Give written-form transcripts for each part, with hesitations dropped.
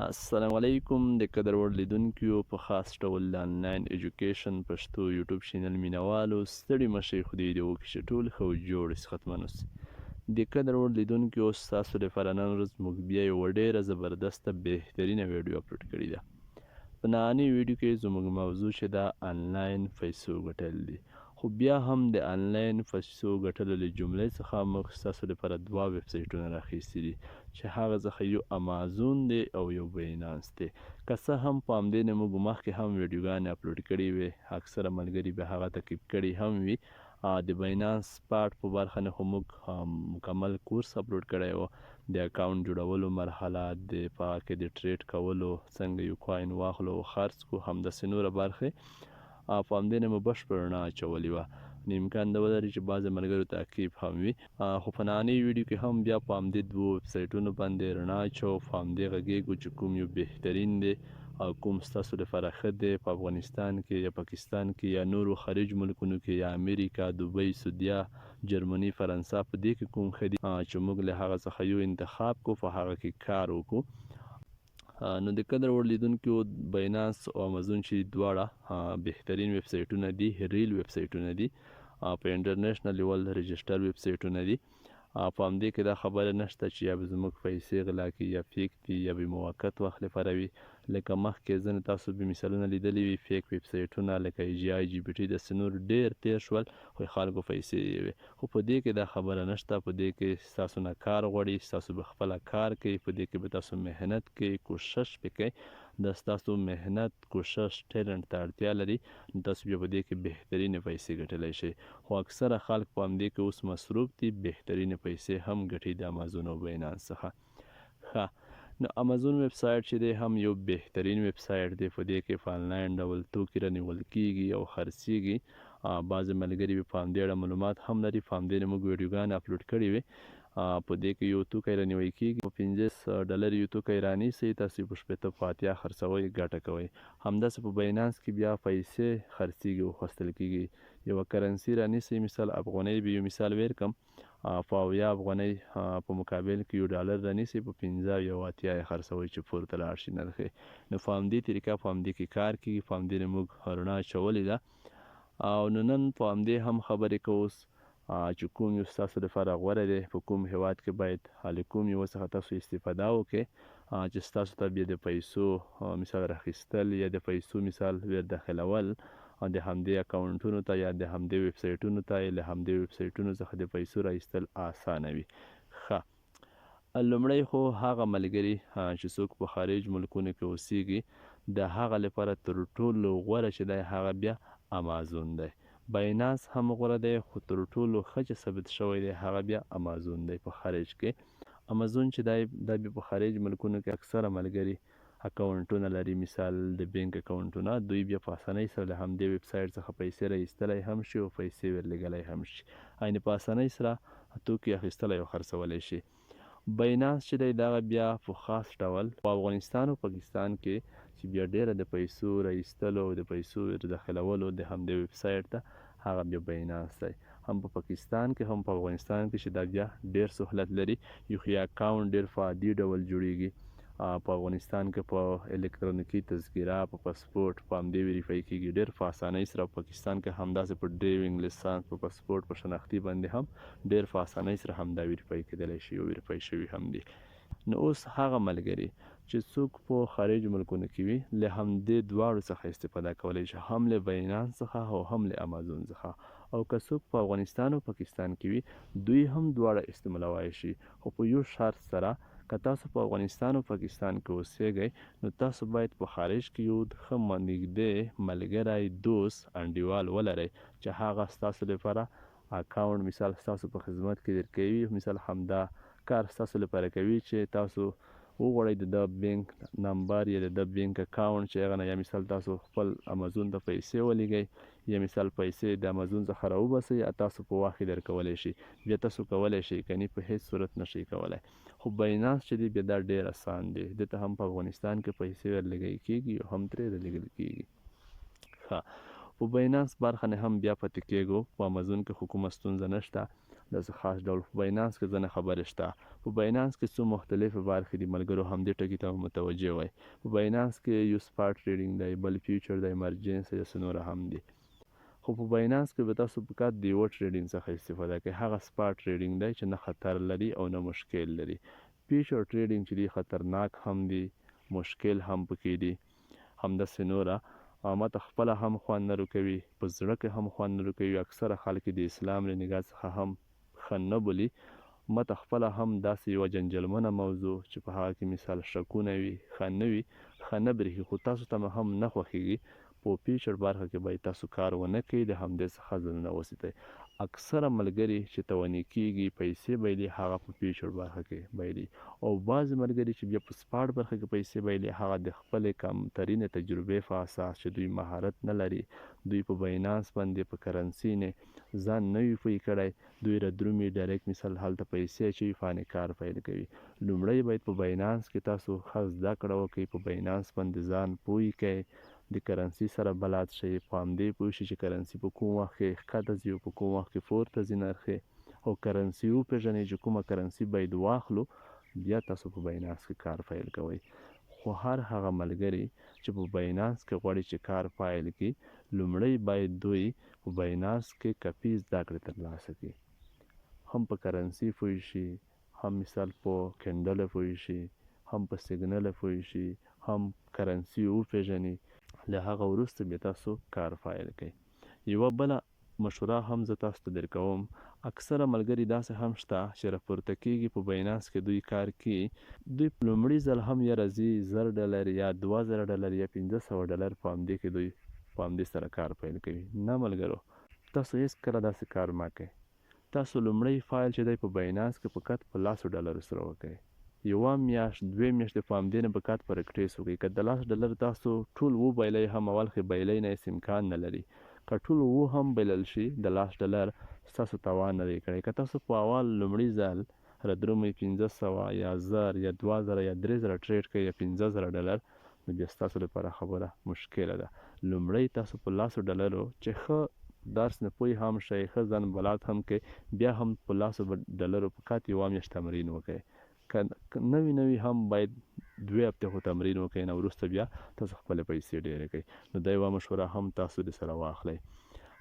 السلام علیکم د قدر وړ لیدونکو په خاص ډول د انلاین ایجوکیشن پښتو یوټیوب چینل مینوالو ستړي مشئ خدای دې وکړي چې ټول ښه جوړ صحتمن اوسئ. د قدر وړ لیدونکو ستاسو لپاره نن ورځ موږ بیا یوه ډېره زبردسته بهترینه ویډیو اپلوډ کړې ده. په نننۍ ویډیو کې زموږ موضوع چې ده انلاین پیسو ګټل دي، خو بیا هم د انلاین پیسو ګټلو له جملې څخه موږ ستاسو لپاره دوه ویبسایټونه راخیستي دي چې هغه څخه یو امازون دی او یو بینانس دی. که څه هم په همدې نه موږ مخکې هم ویډیوګانې اپلوډ کړې وې، اکثره ملګري به هغه تعقیب کړي هم وي. د بینانس پارت په برخه نه خو موږ مکمل کورس اپلوډ کړی و، د اکاونټ جوړولو مرحله، د په هغه کې د ټریډ کولو، څنګه یو کوین واخلو او خرڅ کړو، همداسې نوره برخې په همدې نه مو بشپړ رڼا اچولې وه. نو امکان ده ولري چې بعضې ملګرو تعقیب هم وي، خو په نننۍ ویډیو کې هم بیا په همدې دوو ویبسایټونو باندې رڼا اچوو، په همدې غږیږو چې کوم یو بهترین دی او کوم ستاسو لپاره ښه دی په افغانستان کې یا پاکستان کې یا نورو خارج ملکونو کې یا امریکا، دوبۍ، سعودیه، جرمني، فرانسه، په دې کې کوم ښه دي چې موږ له هغه څخه یو انتخاب کو، په هغه کې کار وکړو. نو د قدر وړ لیدونکو بینانس او امازون چې دواړه بهترین ویبسایټونه دي، ریل ویبسایټونه دي، په انټرنیشنل لیول رجسټر ویبسایټونه دي. په همدې کې دا خبره نشته چې یا به زموږ پیسې غلا کړي یا فیک دي یا به موقت وخت لپاره وي. لکه مخکې ځینې تاسو به مثالونه لیدلي وي، فیک ویبسایټونه لکه AGI داسې نور ډېر تیر شول، خو خلکو پیسې یې وې. خو په دې کې دا خبره نشته، په دې کې ستاسو نه کار غواړي، ستاسو به خپله کار کوي، په دې کې به تاسو محنت کوئ، کوشش به کوئ. د ستاسو محنت، کوشش، ټیلنټ ته اړتیا لري، نو تاسو بیا په دې کې بهترینې پیسې ګټلی شئ. خو اکثره خلک په همدې کې اوس مصروف دي، بهترینې پیسې هم ګټي د امازون او بینانس څخه. نو امازون ویبسایټ چې دی هم یو بهترین ویبسایټ دی، په دې کې په آنلاین ډول توکي رانیول کیږي او خرڅیږي. بعضې ملګري په همدې اړه معلومات هم لري، په همدې نه موږ ویډیوګانې اپلوډ کړې وې. په دې کې یو توکی رانیول کیږي، په $50 یو توکی رانیسئ، تاسو یې په 80 په اتیا خرڅوئ، ګټه کوئ. همداسې په بینانس کې بیا پیسې خرڅیږي او اخیستل کیږي. یوه کرنسي رانیسئ، مثال افغانۍ به یو مثال ویر کړم، په 70 افغانۍ په مقابل کې $1 رانیسئ، په 50 یا 80 یې خرڅوئ چې پورته لاړ شي نرخ یې. نو په همدې طریقه په همدې کې کار کیږي، په همدې نه موږ رڼا اچولې ده. او نو نن په همدې هم خبرې کوو چې کوم یو ستاسو لپاره غوره دی، په کوم هیواد کې باید له کوم یو څخه تاسو استفاده وکړئ چې ستاسو ته بیا د پیسو مثال راخیستل یا د پیسو مثال ور داخلول د همدې اکاونټونو ته یا د همدې ویبسایټونو ته یا له همدې ویبسایټونو څخه د پیسو راایستل اسانه وي. لومړی خو هغه ملګري چې څوک په خارج ملکونو کې اوسیږي، د هغه لپاره تر ټولو غوره چې دی هغه بیا امازون دی. بینانس هم غوره دی، خو تر ټولو ښه چې ثبت شوی دی هغه بیا امازون دی په خارج کې. امازون چې دی دا بیا په خارج ملکونو کې اکثره ملګري اکاونټونه لري، مثال د بینک اکاونټونه، دوی بیا په اسانۍ سره له همدې ویبسایټ څخه پیسې راایستلی هم شي او پیسې ورلېږلی هم شي، یعنې په اسانۍ سره توکي اخیستلی او خرڅولی شي. بینانس چې دی دغه بیا په خاص ډول په افغانستان او پاکستان کې چې بیا ډیره د پیسو راایستلو او د پیسو داخلولو د همدې ویبسایټ ته، هغه بیا بینانس دی. هم په پاکستان کې هم په افغانستان کې چې دا بیا ډیر سهولت لري. یو خو اکاونټ ډیر په عادي ډول جوړیږي، په افغانستان کې په الکترونیکي تذکره، په پاسپورت په همدې ویریفای کیږي ډیر په اسانۍ سره. پاکستان کې همداسې په ډرایوینګ لیسانس، په پاسپورت، په شناختي باندې هم ډیر په اسانۍ سره همدا ویریفای کیدلی شي او ویریفای شوي هم دي. نو اوس هغه ملګري چې څوک په خارج ملکونو کې وي، له همدې دواړو څخه استفاده کولی شي، هم له بینانس څخه او هم له امازون څخه. او که څوک په افغانستان او پاکستان کې وي، دوی هم دواړه استعمالولی شي، خو په یو شرط سره، که تاسو په افغانستان او پاکستان کې اوسیږئ، نو تاسو باید په خارج کې یو ښه نږدې ملګری، دوست، انډیوال ولرئ چې هغه ستاسو لپاره اکاونټ مثال ستاسو په خدمت کې درکوي، مثال همدا کار ستاسو لپاره کوي چې تاسو وغواړئ د ده بینک نمبر یا د ده بینک اکاونټ چې هغه نه یا مثال تاسو خپل امازون ته پیسې ولیږئ یا مثال پیسې د امازون څخه راوباسئ، تاسو په وخت کې درکولی شي، بیا تاسو کولی شئ، کنی په هیڅ صورت نشئ کولی. خو بینانس چې دی بیا دا ډیر اسان دی، دته هم په افغانستان کې پیسې ورلیږل کیږي او هم ترې رالیږل کیږي. په بینانس برخه نه هم بیا پاتې کیږو، په امازون کې خو کومه ستونزه نشته. داسې خاص ډول په باینانس کې ځینې خبرې شته. په باینانس کې څو مختلفې برخې دي، ملګرو همدې ټکي ته متوجه وای. په باینانس کې یو سپاټ ټریډینګ دی، بل فیوچر دی، ایمرجنس دی، څه نور هم دي. خو په باینانس کې به تاسو فقط د یوه ټریډینګ څخه استفاده کوئ، هغه سپاټ ټریډینګ دی چې نه خطر لري او نه مشکل لري. فیوچر ټریډینګ چې دی خطرناک هم دی، مشکل هم پکې دي. همداسې نوره ماته خپله هم خوند نه راکوي، په زړه کې هم خوند نه راکوي. اکثره خلک د اسلام له نګاه څخه هم ښه نه بولي. ماته خپله هم داسې یوه جنجالمنه موضوع چې په هغه کې مثال شکونه وي، ښه نه وي، ښه نه برېښي، خو تاسو ته هم نه خوښېږي. په فیوچر برخه کې باید تاسو کار ونه کوئ، د همدې څخه ځانونه وساتئ. اکثره ملګري چې توانې کېږي پیسې بایلي، هغه په فیوچر برخه کې بایلي، او بعضې ملګري چې بیا په سپاټ برخه کې پیسې بایلي، هغه د خپلې کمترینې تجربې په اساس چې دوی مهارت نه لري، دوی په باینانس باندې په کرنسي نه ځان نه وي پوه کړی، دوی را درومي ډایرکټ مثال هلته پیسې اچوي، فانې کار پیل کوي. لومړی باید په باینانس کې تاسو ښه زده کړه وکړئ، په باینانس باندې ځان پوه کړئ، د کرنسي سره بلد شئ، په همدې پوه شئ چې کرنسي په کوم وخت کې ښکته ځي او په کوم وخت کې پورته ځي نرخ یې، او کرنسي وپېژنئ چې کومه کرنسي باید واخلو، بیا تاسو په باینانس کې کار پیل کوئ. خو هر هغه ملګري چې په باینانس کې غواړي چې کار پیل کړي، لومړی باید دوی په باینانس کې کافي زده کړې ترلاسه کړي، هم په کرنسي پوه شي، هم مثال په کینډل پوه شي، هم په سیګنل پوه شي، هم کرنسي وپېژني. له هغه وروسته بیا تاسو کار پیل کوئ. یوه بله مشوره هم زه تاسو ته درکوم، اکثره ملګري داسې هم شته چې راپورته کېږي په باینانس کې دوی کار کوي، دوی په لومړي ځل هم یا راځي $1000 یا $2000 یا $1500 په همدې کې دوی په همدې سره کار پیل کوي. نه ملګرو، تاسو هېڅکله داسې کار مه کوئ. تاسو لومړی فایل چې دی په باینانس کې فقط په $10 سره وکړئ، یوه میاشت، دوې میاشتې په همدې نه فقط پریکټیس وکړئ. که د $10 تاسو ټول وبایلئ، هم اول کې بایلئ نه، هېڅ امکان نه لري. که ټول هم بایلل شي، د $10 ستاسو تاوان نه دی کړی. که تاسو په اول لومړي ځل رادرومئ 500 یا 1000 یا 2000 یا 3000 ټریډ کوئ یا $15000، نو بیا ستاسو لپاره خبره مشکله ده. لومړی تاسو په $10 چې ښه درس نه پوه هم شئ، ښه ځان بلد هم کړئ، بیا هم په $10 فقط یوه میاشت تمرین وکړئ. که نوي هم باید 2 هفتې خو تمرین وکړئ، نه وروسته بیا تاسو خپلې پیسې ډېرې کوئ. نو دا یوه مشوره هم تاسو د سره واخلئ.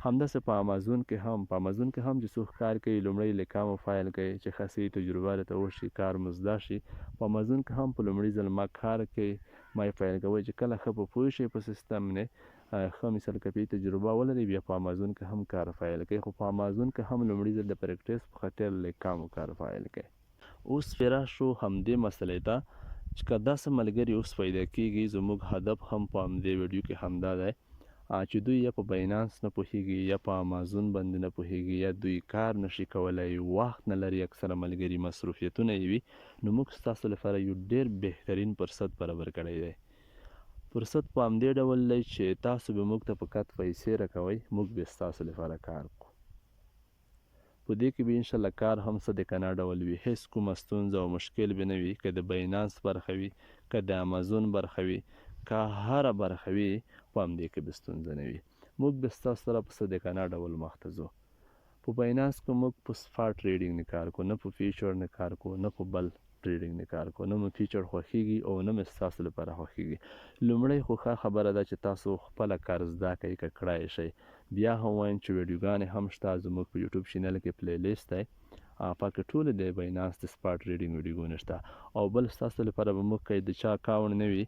همداسې په امازون کې هم چې څوک کار کوي، لومړی له کمو فایل کوي چې ښه صحیح تجربه راته وشي، کار مو زده شي. په امازون کې هم په لومړي ځل ما کار کوي، ما یې فایل کوئ چې کله ښه په پوه شئ په سیستم نه، ښه مثال کافي تجربه ولرئ، بیا په امازون کې هم کار فایل کوي. خو په امازون کې هم لومړي ځل د پریکټیس په خاطر له کمو کار فایل کوي. اوس بیا راشو همدې مسئلې ته چې که داسې ملګري اوس پیدا کېږي، زموږ هدف هم په همدې ویډیو کې همدا دی چې دوی یا په باینانس نه پوهېږي، یا په امازون باندې نه پوهېږي، یا دوی کار نشي کولی، وخت نه لري، اکثره ملګري مصروفیتونه یې وي. نو موږ ستاسو لپاره یو ډېر بهترین فرصت برابر کړی دی. فرصت په همدې ډول دی چې تاسو به موږ ته فقط پیسې راکوئ، موږ به ستاسو لپاره کار کوو. په دې کې به انشاءالله کار هم څه د کنا ډول وي، هېڅ کومه ستونزه او مشکل به نه وي. که د باینانس برخه وي، که د امازون برخه وي، که هره برخه وي، په همدې کې به ستونزه نه وي. موږ به ستاسو سره په څه د کنا ډول مخته ځو. په باینانس کې موږ په سپاټ ټریډینګ نه کار کوو، نه په فیوچر نه کار کوو، نه په بل ټریډینګ نه کار کوو. نه مې فیوچر خوښېږي او نه مې ستاسو لپاره خوښېږي. لومړی خو ښه خبره ده چې تاسو خپله کار زده کړئ، که کړی شئ. بیا هم وایم چې ویډیوګانې هم شته زموږ په یوټیوب چینل کې، پلی لیست دی، پکې ټولې د باینانس د سپاټ ټریډینګ ویډیوګانې شته. او بل ستاسو لپاره به موږ که د چا اکاونټ نه وي،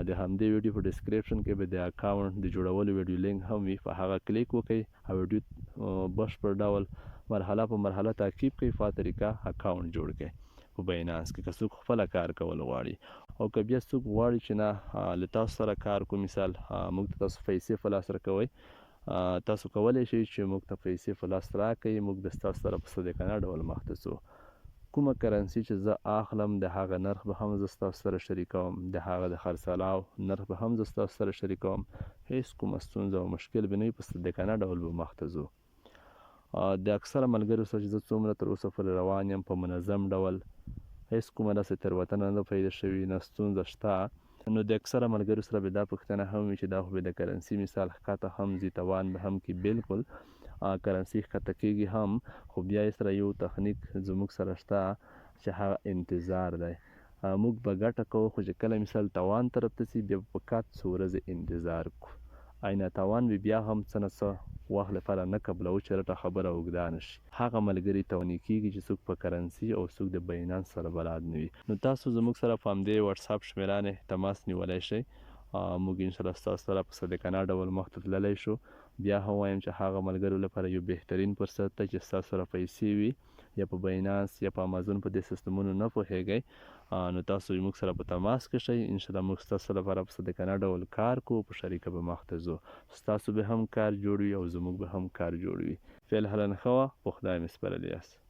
د همدې ویډیو په ډسکریپشن کې به د اکاونټ د جوړولو ویډیو لینک هم وي، په هغه کلیک وکړئ او ویډیو بشپړ ډول مرحله په مرحله تعقیب کړئ، په طریقه اکاونټ جوړ کړئ په باینانس کې، که څوک خپله کار کول غواړي. او که بیا څوک غواړي چې نه له تاسو سره کار کوو، مثال موږ ته تاسو پیسې په لاس راکوئ، تاسو کولی شئ چې موږ ته پیسې په لاس راکړئ، موږ د ستاسو سره په صدقانه ډول مخته ځو. کومه کرنسي چې زه اخلم، د هغه نرخ به هم زه ستاسو سره شریکوم، د هغه د خرڅلاو نرخ به هم زه ستاسو سره شریکوم. هېڅ کومه ستونزه او مشکل به نه وي، په صدقانه ډول به مخته ځو. د اکثره ملګرو سره چې زه څومره تر اوسه پورې روان یم، په منظم ډول هېڅ کومه داسې تېروتنه نه پیدا شوې، نه ستونزه شته. نو د اکثره ملګرو سره به دا پوښتنه هم وي چې دا خو به د کرنسي مثال ښکته هم ځي، تاوان به هم کړي. بلکل کرنسي ښکته کېږي هم، خو بیا یې سره یو تخنیک زموږ سره شته چې هغه انتظار دی. موږ به ګټه کوو، خو چې کله مثال تاوان طرف ته سي بیا به په کات څو ورځې انتظار کوو. اینا تاوان بیا هم څه نه څه وخت لپاره نه قبلوو چې رټه خبره اوږده نه شي. هغه ملګري تاواني کېږي چې څوک په کرنسي او څوک د باینانس سره بلد نه وي. نو تاسو زموږ سره په همدې واتساپ شمېرانې تماس نیولی شئ. موږ انشاءالله ستاسو سره په صادقانه ډول مخ ته تللی شو. بیا هم وایم چې هغه ملګرو لپاره یو بهترین فرصت دی چې ستاسو سره پیسې وي، یا په باینانس یا په امازون په دې سیستمونو نه پوهیږئ، نو تاسو موږ سره په تماس کې شئ. انشاءالله موږ ستاسو لپاره په صادقانه ډول کار کوو، په شریکه به مخ ته ځو. ستاسو به هم کار جوړ وي او زموږ به هم کار جوړ وي. فعل حالا ښه وه، په خدای مې سپارلی یاست.